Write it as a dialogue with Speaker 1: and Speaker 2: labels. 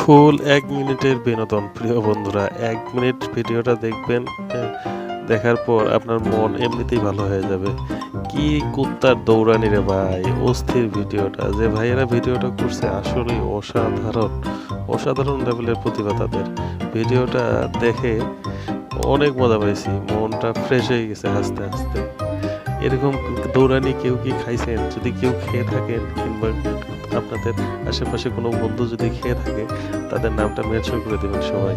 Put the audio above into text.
Speaker 1: ফুল ১ মিনিটের বিনোদন প্রিয় বন্ধুরা। ১ মিনিট ভিডিওটা দেখবেন, দেখার পর আপনার মন এমনিতেই ভালো হয়ে যাবে। কি কুত্তার দৌড়ানি রে ভাই! অস্থির ভিডিওটা। যে ভাইয়েরা ভিডিওটা করছে আসলেই অসাধারণ লেভেলের প্রতিভা তাদের। ভিডিওটা দেখে অনেক মজা পাইছি। মনটা ফ্রেশ হয়ে গেছে হাসতে। এরকম দৌড়ানি কেউ কি খাইছেন? যদি কেউ খেয়ে থাকেন কিংবা আপনাদের আশেপাশে কোনো বন্ধু যদি খেয়ে থাকে তাদের নামটা মেনশন করে দিবেন সবাই।